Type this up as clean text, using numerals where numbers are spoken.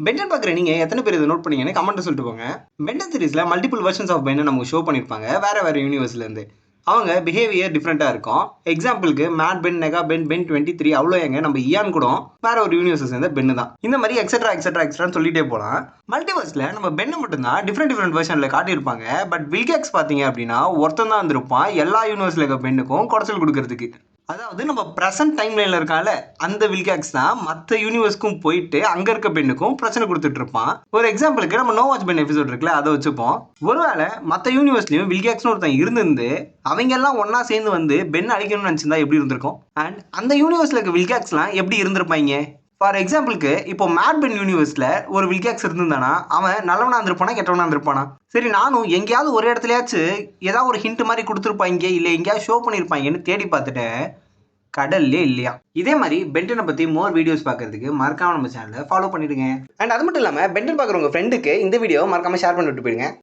Ben 10 பார்க்குற நீங்க எத்தனை பேர் இதை நோட் பண்ணீங்கன்னு கமெண்ட் சொல்லிட்டு போங்க. பென்டன் சீரிஸ்ல மல்டிபிள் வெர்ஷன்ஸ் ஆஃப் பென்னை நமக்கு ஷோ பண்ணியிருப்பாங்க வேற வேற யூனிவர்ஸ்ல இருந்து. அவங்க பிஹேவியர் டிஃப்ரெண்ட்டாக இருக்கும். எக்ஸாம்பிளுக்கு மேட் பென், நெகா பென், பென் 23 அவ்வளோ எங்க நம்ம இயான் கூட வேற ஒரு யூனிவர்ஸை சேர்ந்த பென்னு தான். இந்த மாதிரி எக்ஸெட்ரா எக்ஸெட்ரா எக்ஸ்ட்ரான்னு சொல்லிட்டே போகலாம். மல்டிவர்ஸ்ல நம்ம பென்னை மட்டும்தான் டிஃப்ரெண்ட் வெர்ஷனில் காட்டியிருப்பாங்க. பட் வில்கேக்ஸ் பார்த்தீங்க அப்படின்னா ஒருத்தன் தான் இருந்திருப்பான் எல்லா யூனிவர்ஸில் இருக்க பென்னுக்கும் குறைச்சல் கொடுக்கறதுக்கு. அதாவது நம்ம ப்ரெசன்ட் டைம் லைனில் இருக்கால அந்த வில்கேக்ஸ் தான் மற்ற யூனிவர்ஸ்க்கும் போயிட்டு அங்கே இருக்க பெண்ணுக்கும் பிரச்சனை கொடுத்துட்டு இருப்பான். ஒரு எக்ஸாம்பிளுக்கு நம்ம நோ வாட்ச் பென் எபிசோட் இருக்குல்ல, அதை வச்சுப்போம். ஒருவேளை மற்ற யூனிவர்ஸ்லையும் வில்கேக்ஸ்னு ஒருத்தன் இருந்து அவங்க எல்லாம் ஒன்னா சேர்ந்து வந்து பென் அழிக்கணும்னு நினச்சிருந்தா எப்படி இருந்திருக்கும்? அண்ட் அந்த யூனிவர்ஸில் இருக்க வில்கேக்ஸ்லாம் எப்படி இருந்திருப்பாங்க? ஃபார் எக்ஸாம்பிளுக்கு இப்போ மேட் பென் யூனிவர்ஸில் ஒரு வில்கேக்ஸ் இருந்திருந்தானா அவன் நல்லவனா இருந்திருப்பானா கெட்டவனா இருந்திருப்பானா? சரி, நானும் எங்கேயாவது ஒரு இடத்துலயாச்சும் ஏதாவது ஒரு ஹிண்ட் மாதிரி கொடுத்துருப்பாங்க இல்லை எங்கேயாவது ஷோ பண்ணியிருப்பாங்கன்னு தேடி பார்த்துட்டேன். கடல்லே இல்லையா. இதே மாதிரி பென்டனை பற்றி மோர் வீடியோஸ் பார்க்கறதுக்கு மறக்காம நம்ம சேனலை ஃபாலோ பண்ணிடுங்க. அண்ட் அது மட்டும் இல்லாமல் பென்டன் பார்க்குற உங்கள் ஃப்ரெண்டுக்கு இந்த வீடியோ மறக்காம ஷேர் பண்ணி விட்டு போயிடுங்க.